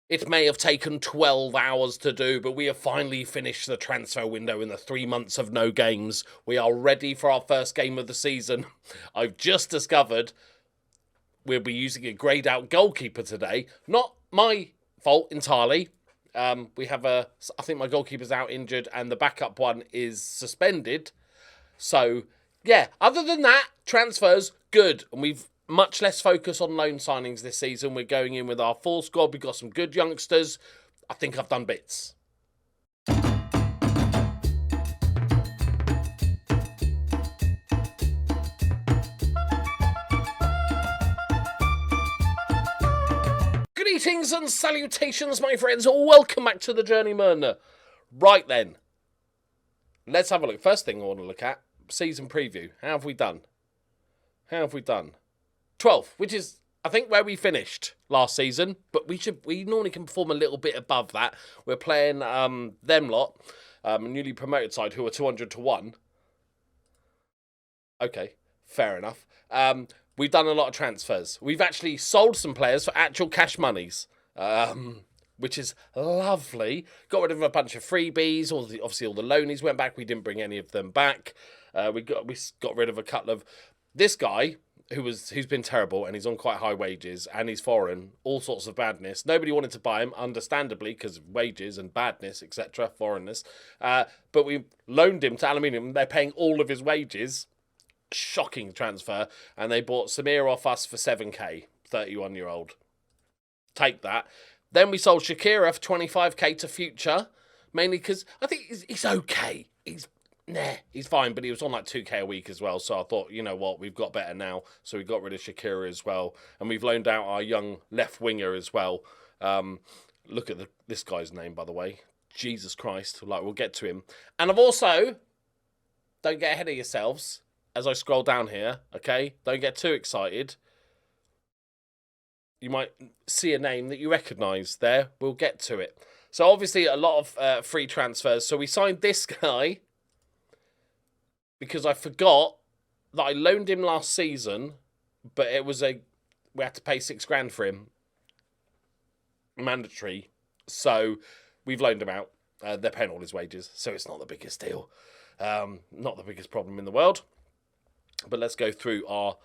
It may have taken 12 hours to do, but we have finally finished the transfer window in the 3 months of no games. We are ready for our first game of the season. I've just discovered we'll be using a greyed out goalkeeper today. Not my fault entirely. I think my goalkeeper's out injured and the backup one is suspended. So, yeah, other than that, transfers, good. And we've much less focus on loan signings this season. We're going in with our full squad. We've got some good youngsters. I think I've done bits. Greetings and salutations, my friends. Welcome back to the Journeyman. Right then, let's have a look. First thing I want to look at, season preview. How have we done? 12th, which is, I think, where we finished last season. But we normally can perform a little bit above that. We're playing them lot, a newly promoted side who are 200 to 1. Okay, fair enough. We've done a lot of transfers. We've actually sold some players for actual cash monies, which is lovely. Got rid of a bunch of freebies. Obviously, all the loanies went back. We didn't bring any of them back. We got rid of a couple of... This guy, who's been terrible, and he's on quite high wages, and he's foreign, all sorts of badness. Nobody wanted to buy him, understandably, because of wages and badness, etc., foreignness. But we loaned him to Aluminium. They're paying all of his wages. Shocking transfer, and they bought Samir off us for 7k, 31-year-old. Take that. Then we sold Shakira for 25k to Future, mainly because I think he's okay. He's fine, but he was on like 2k a week as well, so I thought, you know what, we've got better now, so we got rid of Shakira as well, and we've loaned out our young left winger as well. Look at this guy's name, by the way. Jesus Christ. Like, we'll get to him. And I've also, don't get ahead of yourselves, as I scroll down here, okay? Don't get too excited. You might see a name that you recognise there. We'll get to it. So, obviously, a lot of free transfers. So, we signed this guy because I forgot that I loaned him last season, but we had to pay $6,000 for him. Mandatory. So, we've loaned him out. They're paying all his wages, so it's not the biggest deal. Not the biggest problem in the world. But let's go through our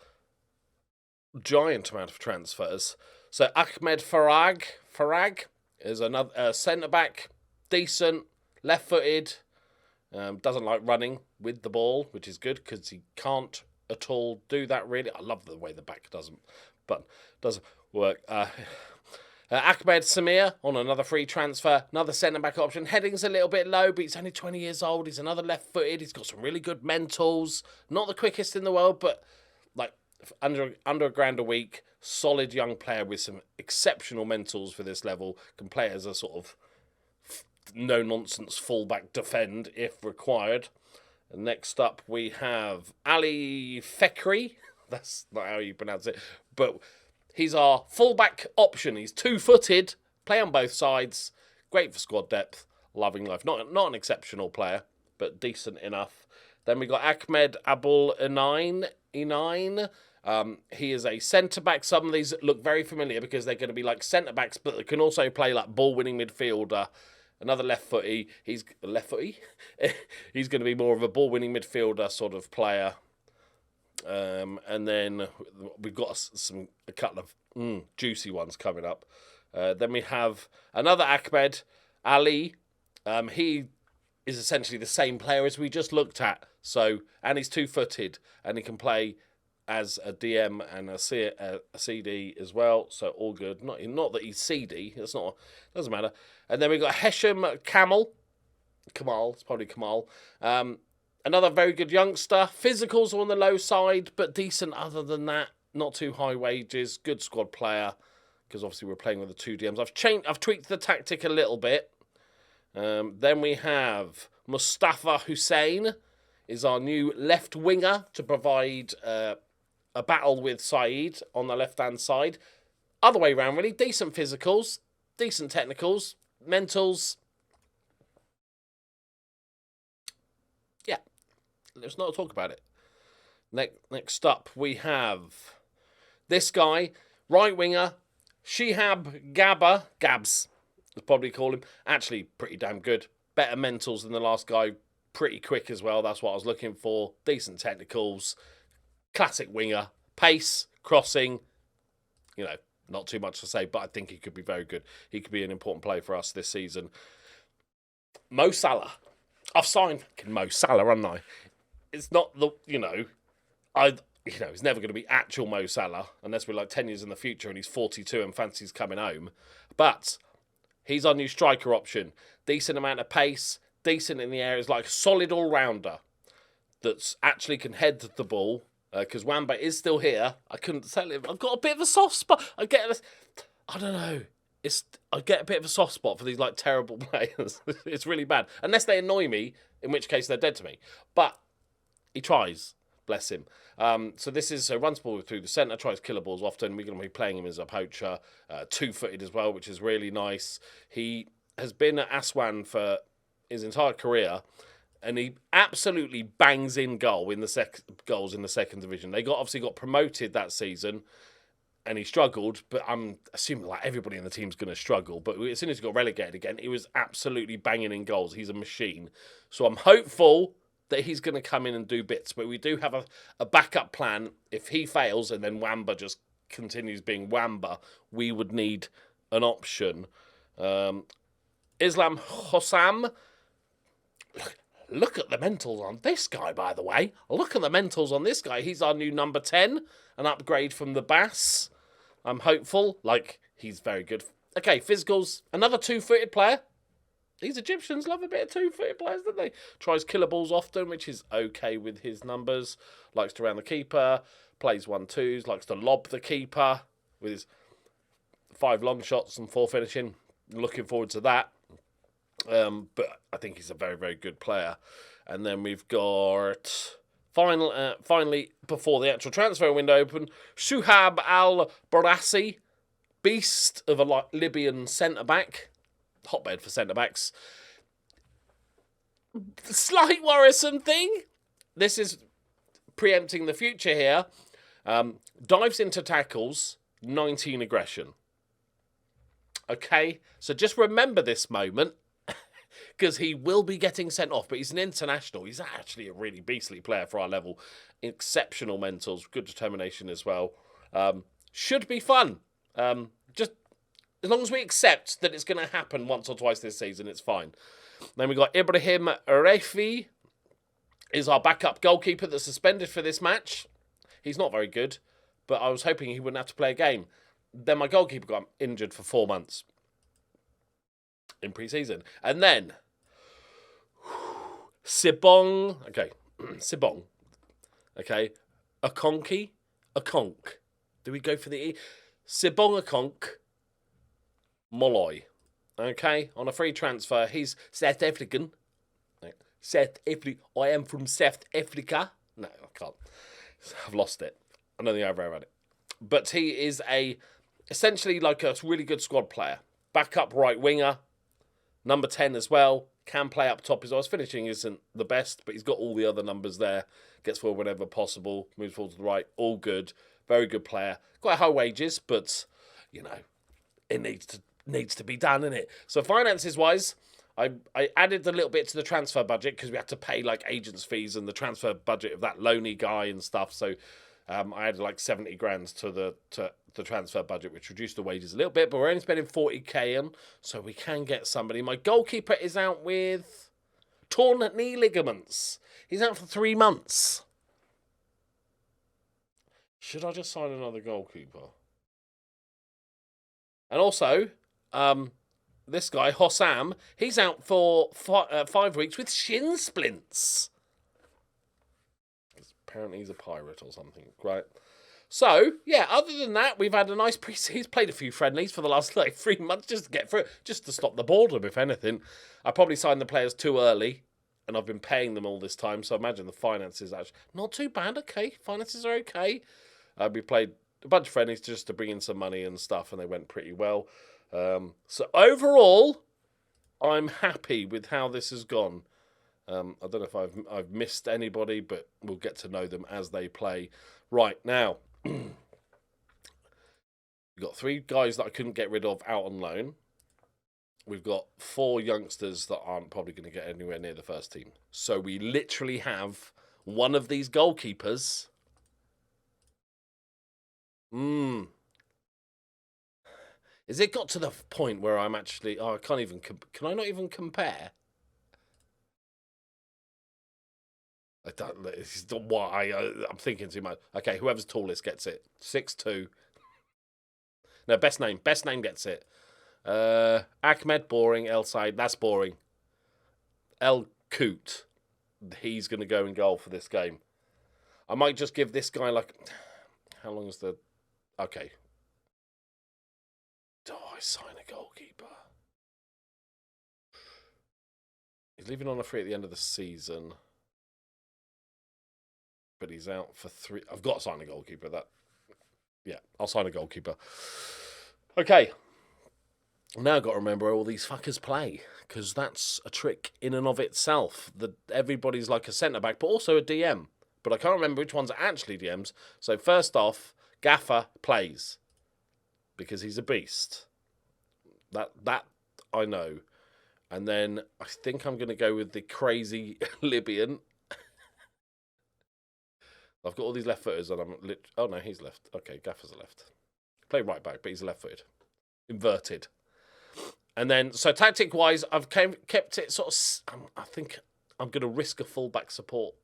giant amount of transfers. So Ahmed Farag is another centre-back, decent, left-footed, doesn't like running with the ball, which is good because he can't at all do that really. I love the way the back doesn't work. Ahmed Samir on another free transfer, another centre-back option. Heading's a little bit low, but he's only 20 years old. He's another left-footed. He's got some really good mentals. Not the quickest in the world, but like under $1,000 a week. Solid young player with some exceptional mentals for this level. Can play as a sort of no-nonsense fullback defend if required. And next up, we have Ali Fekri. That's not how you pronounce it, but... He's our fullback option. He's 2-footed, play on both sides, great for squad depth, loving life. Not an exceptional player, but decent enough. Then we got Ahmed Abul Inine. He is a centre-back. Some of these look very familiar because they're going to be like centre-backs, but they can also play like ball-winning midfielder. Another left-footy. He's left-footy? He's going to be more of a ball-winning midfielder sort of player. And then we've got a couple of juicy ones coming up. Then we have another Ahmed Ali. He is essentially the same player as we just looked at. So, and he's 2-footed, and he can play as a DM and a CD as well. So all good. Not that he's CD. Doesn't matter. And then we got Hesham Kamal. It's probably Kamal. Another very good youngster. Physicals on the low side, but decent other than that. Not too high wages. Good squad player. Because obviously we're playing with the two DMs. I've tweaked the tactic a little bit. Then we have Mustafa Hussein is our new left winger to provide a battle with Saeed on the left-hand side. Other way around, really. Decent physicals. Decent technicals. Mentals. Yeah. Let's not talk about it. Next up, we have this guy, right winger, Shihab Gabs. I'd probably call him. Actually, pretty damn good. Better mentals than the last guy. Pretty quick as well. That's what I was looking for. Decent technicals. Classic winger. Pace, crossing. You know, not too much to say, but I think he could be very good. He could be an important player for us this season. Mo Salah. I've signed Mo Salah, haven't I? It's not the, he's never going to be actual Mo Salah unless we're like 10 years in the future and he's 42 and fancies coming home. But he's our new striker option. Decent amount of pace, decent in the air. He's like a solid all-rounder that's actually can head the ball. Because Wamba is still here. I couldn't tell him. I've got a bit of a soft spot. I don't know. I get a bit of a soft spot for these like terrible players. It's really bad. Unless they annoy me, in which case they're dead to me. But he tries. Bless him. So this is runs ball through the centre, tries killer balls often. We're going to be playing him as a poacher, 2-footed as well, which is really nice. He has been at Aswan for his entire career, and he absolutely bangs in goals in the second division. They obviously got promoted that season, and he struggled. But I'm assuming like everybody in the team's going to struggle. But as soon as he got relegated again, he was absolutely banging in goals. He's a machine. So I'm hopeful that he's going to come in and do bits. But we do have a backup plan. If he fails and then Wamba just continues being Wamba, we would need an option. Islam Hossam. Look at the mentals on this guy, by the way. Look at the mentals on this guy. He's our new number 10, an upgrade from the Bass. I'm hopeful. He's very good. Okay, physicals. Another 2-footed player. These Egyptians love a bit of 2-footed players, don't they? Tries killer balls often, which is okay with his numbers. Likes to round the keeper. Plays 1-2s. Likes to lob the keeper with his 5 long shots and 4 finishing. Looking forward to that. But I think he's a very, very good player. And then we've got, finally, before the actual transfer window open, Shuhab Al-Barassi, beast of a Libyan centre-back. Hotbed for centre-backs. Slight worrisome thing. This is preempting the future here. Dives into tackles, 19 aggression. Okay, so just remember this moment. Because he will be getting sent off, but he's an international. He's actually a really beastly player for our level. Exceptional mentals, good determination as well. Should be fun. Just as long as we accept that it's going to happen once or twice this season, it's fine. Then we got Ibrahim Refi, is our backup goalkeeper that's suspended for this match. He's not very good, but I was hoping he wouldn't have to play a game. Then my goalkeeper got injured for 4 months in pre-season. And then Sibong. Okay. Sibong. Okay. Akonki. Akonk. Do we go for the E? Sibong Akonk. Molloy. Okay. On a free transfer. He's South African. South Africa. I am from South Africa. No, I can't. I've lost it. I don't think I've ever had it. But he is essentially like a really good squad player. Backup right winger. Number 10 as well. Can play up top as well. His finishing isn't the best, but he's got all the other numbers there. Gets forward whenever possible. Moves forward to the right. All good. Very good player. Quite high wages, but, it needs to be done, innit? So finances-wise, I added a little bit to the transfer budget because we had to pay, agents' fees and the transfer budget of that Loki guy and stuff. So I added, 70 grand to the transfer budget, which reduced the wages a little bit, but we're only spending 40k on, so we can get somebody. My goalkeeper is out with torn knee ligaments. He's out for 3 months. Should I just sign another goalkeeper? And also, this guy, Hossam, he's out for 5 weeks with shin splints. Apparently he's a pirate or something. Right. So, yeah, other than that, we've had a nice pre-season. He's played a few friendlies for the last 3 months just to get through it, just to stop the boredom, if anything. I probably signed the players too early, and I've been paying them all this time, so I imagine the finances actually not too bad. Okay, finances are okay. We played a bunch of friendlies just to bring in some money and stuff, and they went pretty well. So overall, I'm happy with how this has gone. I don't know if I've missed anybody, but we'll get to know them as they play. Right, now, we've got 3 guys that I couldn't get rid of out on loan. we've got 4 youngsters that aren't probably going to get anywhere near the first team. So we literally have one of these goalkeepers. Is it got to the point where I'm actually... Oh, I can't even... Can I not even compare? I don't... This is why I'm thinking too much. Okay, whoever's tallest gets it. 6'2". No, best name. Best name gets it. Ahmed, boring. El Said, that's boring. El Koot, he's going to go in goal for this game. I might just give this guy like... How long is the... Okay. Do I sign a goalkeeper? He's leaving on a free at the end of the season. But he's out for 3... I've got to sign a goalkeeper. Yeah, I'll sign a goalkeeper. Okay. Now I've got to remember where all these fuckers play, because that's a trick in and of itself. Everybody's like a centre-back, but also a DM. But I can't remember which ones are actually DMs. So first off, Gaffer plays, because he's a beast. That I know. And then I think I'm going to go with the crazy Libyan. I've got all these left-footers, and oh, no, he's left. Okay, Gaffer's a left. Play right back, but he's left-footed. Inverted. And then, so tactic-wise, I've kept it sort of... I think I'm going to risk a full-back support.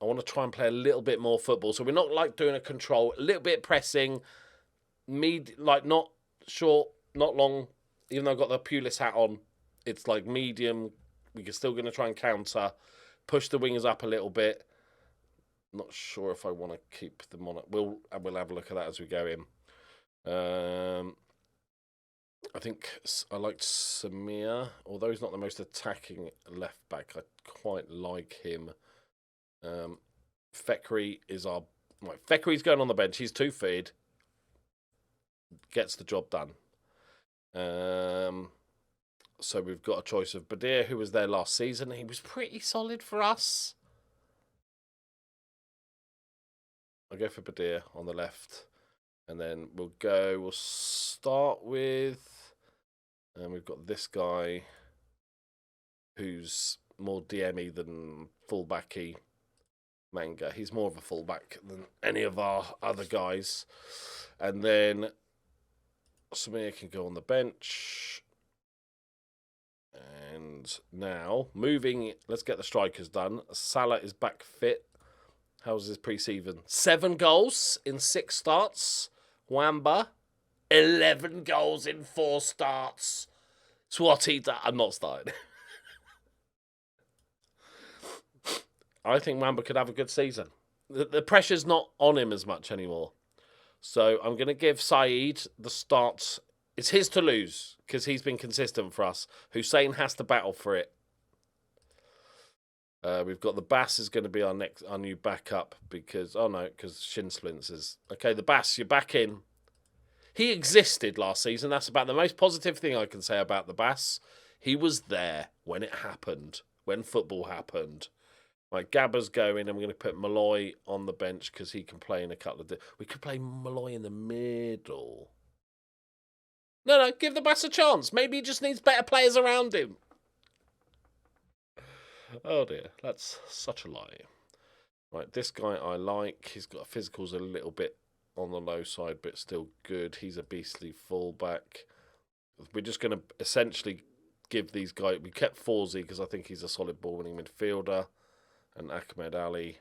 I want to try and play a little bit more football. So we're not like doing a control, a little bit pressing, like not short, not long. Even though I've got the Pulis hat on, it's like medium. We're still going to try and counter, push the wingers up a little bit. Not sure if I want to keep them on it. We'll have a look at that as we go in. I think I liked Samir, although he's not the most attacking left back. I quite like him. Fekri is our... Right, Fekri's going on the bench. He's 2-footed. Gets the job done. So we've got a choice of Badir, who was there last season. He was pretty solid for us. I'll go for Badir on the left. And then we'll start with... And we've got this guy who's more DM-y than full-backy. Manga. He's more of a fullback than any of our other guys. And then Samir can go on the bench. And now, moving, let's get the strikers done. Salah is back fit. How's his pre-season? 7 goals in 6 starts. Wamba, 11 goals in 4 starts. It's what he does. I'm not starting. I think Wamba could have a good season. The pressure's not on him as much anymore. So I'm going to give Saeed the start. It's his to lose because he's been consistent for us. Hussein has to battle for it. We've got the Bass is going to be our new backup because... Oh, no, because Shin Splints is... Okay, the Bass, you're back in. He existed last season. That's about the most positive thing I can say about the Bass. He was there when it happened, when football happened. Right, Gabba's going. I'm going to put Malloy on the bench because he can play in a couple of... We could play Malloy in the middle. No, give the Bass a chance. Maybe he just needs better players around him. Oh, dear. That's such a lie. Right, this guy I like. He's got physicals a little bit on the low side, but still good. He's a beastly fullback. We're just going to essentially give these guys... We kept Forzy because I think he's a solid ball-winning midfielder. And Ahmed Ali.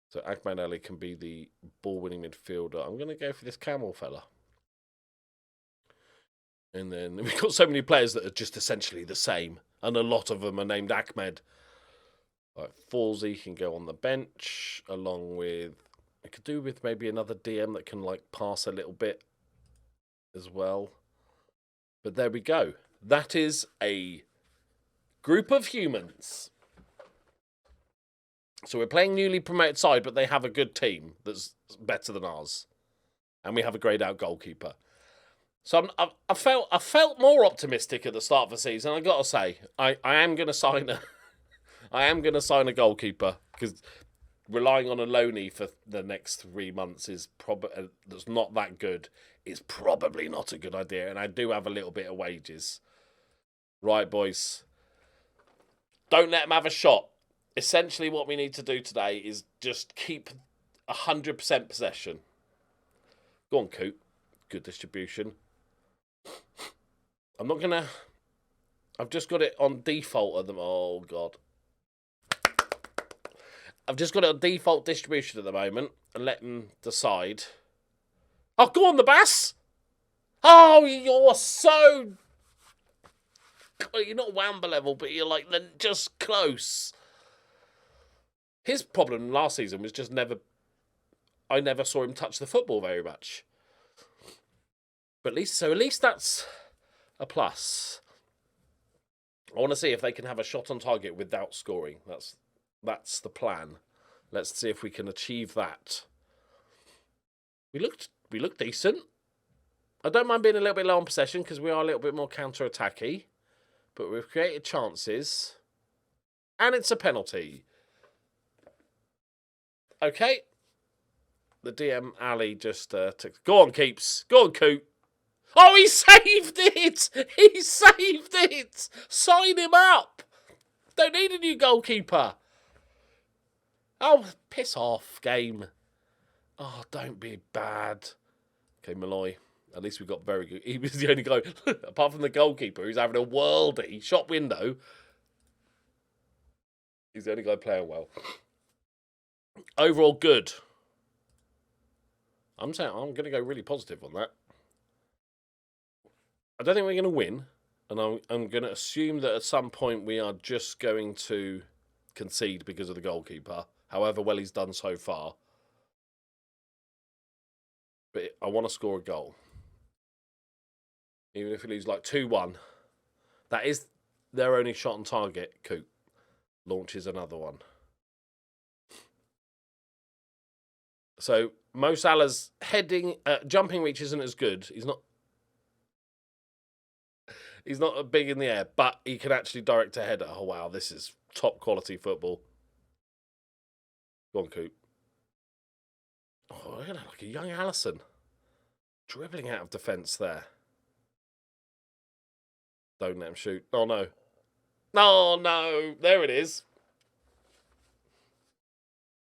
So Ahmed Ali can be the ball-winning midfielder. I'm going to go for this Camel fella. And then we've got so many players that are just essentially the same. And a lot of them are named Ahmed. Right, Forzy can go on the bench. Along with... I could do with maybe another DM that can like pass a little bit as well. But there we go. That is a group of humans. So we're playing newly promoted side, but they have a good team that's better than ours. And we have a greyed out goalkeeper. So I felt more optimistic at the start of the season. I got to say, I am going to sign a goalkeeper because relying on a loanee for the next 3 months is probably that's not that good. It's probably not a good idea, and I do have a little bit of wages. Right, boys. Don't let them have a shot. Essentially, what we need to do today is just keep 100% possession. Go on, Coop. Good distribution. I'm not gonna. I've just got it on default at the. Oh God. I've just got it on default distribution at the moment and let them decide. Oh, go on, the Bass! Oh, you're so... You're not Wamba level, but you're like just close. His problem last season was just I never saw him touch the football very much. But at least that's a plus. I want to see if they can have a shot on target without scoring. That's the plan. Let's see if we can achieve that. We looked decent. I don't mind being a little bit low on possession because we are a little bit more counter-attacky. But we've created chances. And it's a penalty. Okay. The DM Ali just took... Go on, Keeps. Go on, Coop. Oh, he saved it! He saved it! Sign him up! Don't need a new goalkeeper. Oh, piss off, game. Oh, don't be bad. Okay, Malloy. At least we got very good. He was the only guy, apart from the goalkeeper, who's having a worldie. Shot window. He's the only guy playing well. Overall, good. I'm going to go really positive on that. I don't think we're going to win. And I'm going to assume that at some point we are just going to concede because of the goalkeeper. However well he's done so far. But I want to score a goal. Even if we lose like 2-1. That is their only shot on target. Coop launches another one. So Mo Salah's jumping reach isn't as good. He's not big in the air, but he can actually direct a header. Oh, wow, this is top quality football. Go on, Coop. Oh, look at that, like a young Allison. Dribbling out of defence there. Don't let him shoot. Oh, no. Oh, no. There it is.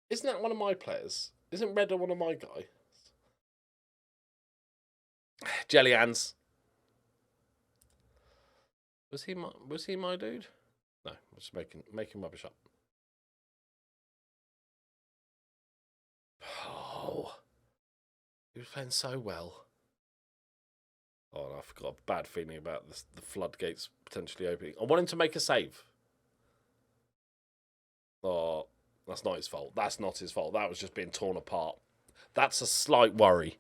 Isn't that one of my players? Isn't Redder one of my guys? Jelly hands. Was he my dude? No, I'm just making rubbish up. Oh, he was playing so well. Oh, and I've got a bad feeling about this, the floodgates potentially opening. I want him to make a save. Oh, that's not his fault. That's not his fault. That was just being torn apart. That's a slight worry.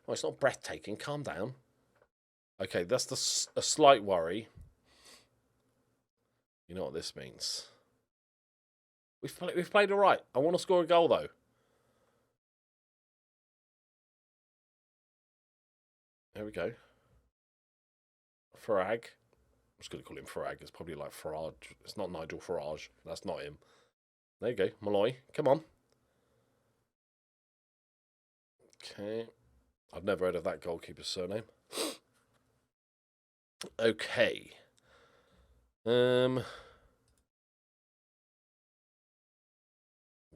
Oh, it's not breathtaking. Calm down. Okay, that's a slight worry. You know what this means. We've played all right. I want to score a goal, though. There we go. Farage. I'm just going to call him Farage. It's probably like Farage. It's not Nigel Farage. That's not him. There you go. Malloy. Come on. Okay. I've never heard of that goalkeeper's surname. Okay. I'm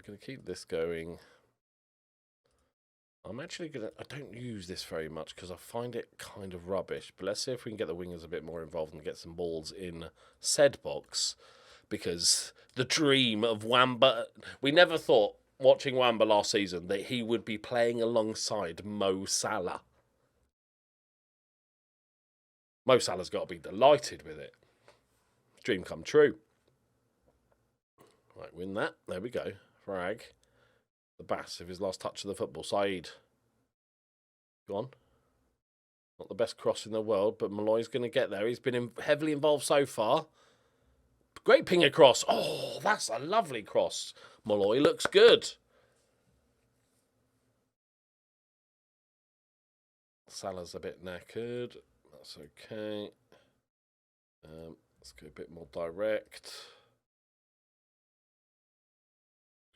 going to keep this going. I'm actually going to... I don't use this very much because I find it kind of rubbish. But let's see if we can get the wingers a bit more involved and get some balls in said box. Because the dream of Wamba... We never thought, watching Wamba last season, that he would be playing alongside Mo Salah. Mo Salah's got to be delighted with it. Dream come true. Right, win that. There we go. Frag. The Bass of his last touch of the football. Saeed. Go on. Not the best cross in the world, but Malloy's going to get there. He's been heavily involved so far. Great ping across. Oh, that's a lovely cross. Malloy looks good. Salah's a bit knackered. That's okay. Let's go a bit more direct.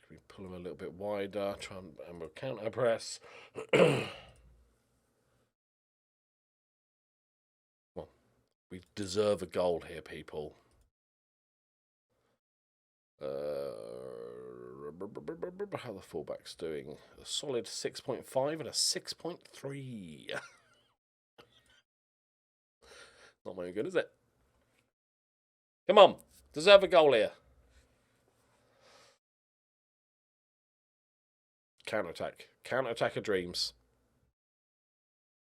we pull them a little bit wider? Try and we'll counter press. Well, we deserve a goal here, people. How the fullback's doing? A solid 6.5 and a 6.3. Not very good, is it? Come on, deserve a goal here. Counter-attack. Counter-attack of dreams.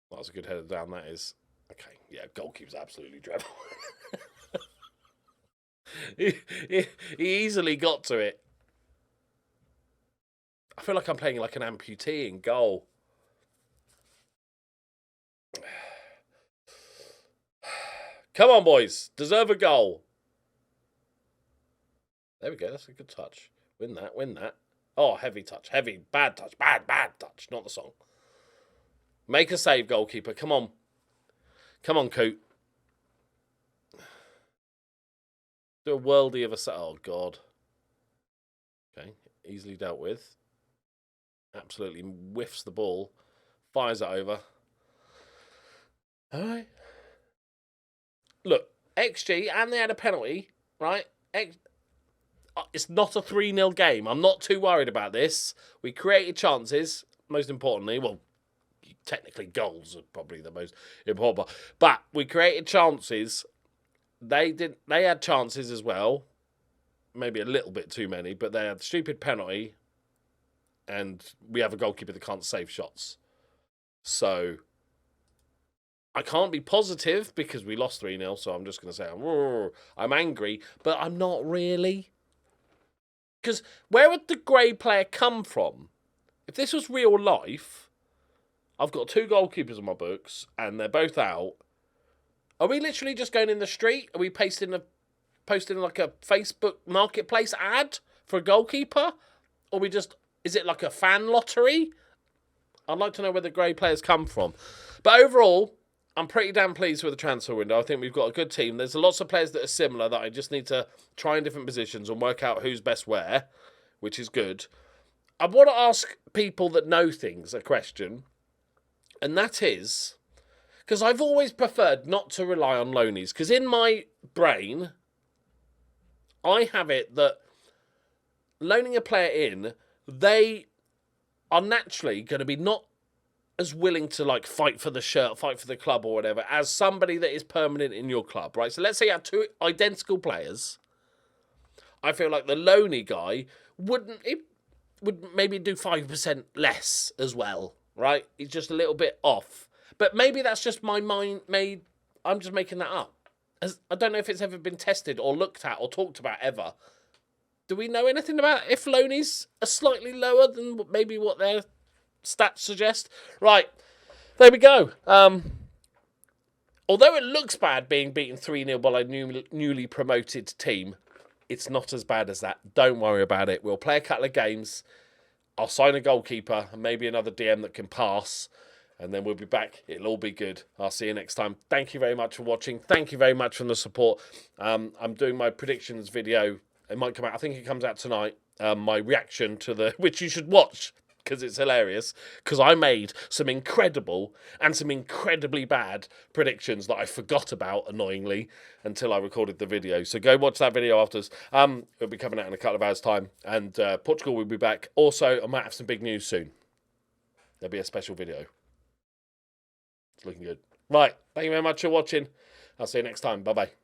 That was a good header down, that is. Okay, yeah, goalkeeper's absolutely dreadful. he easily got to it. I feel like I'm playing like an amputee in goal. Come on, boys. Deserve a goal. There we go. That's a good touch. Win that, win that. Oh, heavy touch. Heavy. Bad touch. Bad touch. Not the song. Make a save, goalkeeper. Come on. Come on, Coot. Do a worldie of a set. Oh, God. Okay. Easily dealt with. Absolutely whiffs the ball. Fires it over. All right. Look, XG, and they had a penalty, right? It's not a 3-0 game. I'm not too worried about this. We created chances, most importantly. Well, technically goals are probably the most important. But we created chances. They had chances as well. Maybe a little bit too many, but they had a stupid penalty. And we have a goalkeeper that can't save shots. So I can't be positive because we lost 3-0, so I'm just going to say I'm angry, but I'm not really. Because where would the grey player come from? If this was real life, I've got 2 goalkeepers on my books, and they're both out. Are we literally just going in the street? Are we posting like a Facebook marketplace ad for a goalkeeper? Or is it like a fan lottery? I'd like to know where the grey players come from. But overall, I'm pretty damn pleased with the transfer window. I think we've got a good team. There's lots of players that are similar that I just need to try in different positions and work out who's best where, which is good. I want to ask people that know things a question, and that is, because I've always preferred not to rely on loanies, because in my brain, I have it that loaning a player in, they are naturally going to be not as willing to like fight for the shirt, fight for the club or whatever, as somebody that is permanent in your club, right? So let's say you have 2 identical players. I feel like the loanee guy would maybe do 5% less as well, right? He's just a little bit off. But maybe that's just my mind made. I'm just making that up. I don't know if it's ever been tested or looked at or talked about ever. Do we know anything about if loanies are slightly lower than maybe what their stats suggest? Right, there we go. Although it looks bad being beaten 3-0 by a newly promoted team, it's not as bad as that. Don't worry about it. We'll play a couple of games. I'll sign a goalkeeper and maybe another DM that can pass. And then we'll be back. It'll all be good. I'll see you next time. Thank you very much for watching. Thank you very much for the support. I'm doing my predictions video. It might come out. I think it comes out tonight. My reaction to which you should watch because it's hilarious. Because I made some incredible and some incredibly bad predictions that I forgot about, annoyingly, until I recorded the video. So go watch that video afterwards. It'll be coming out in a couple of hours' time. And Portugal will be back. Also, I might have some big news soon. There'll be a special video. It's looking good. Right. Thank you very much for watching. I'll see you next time. Bye-bye.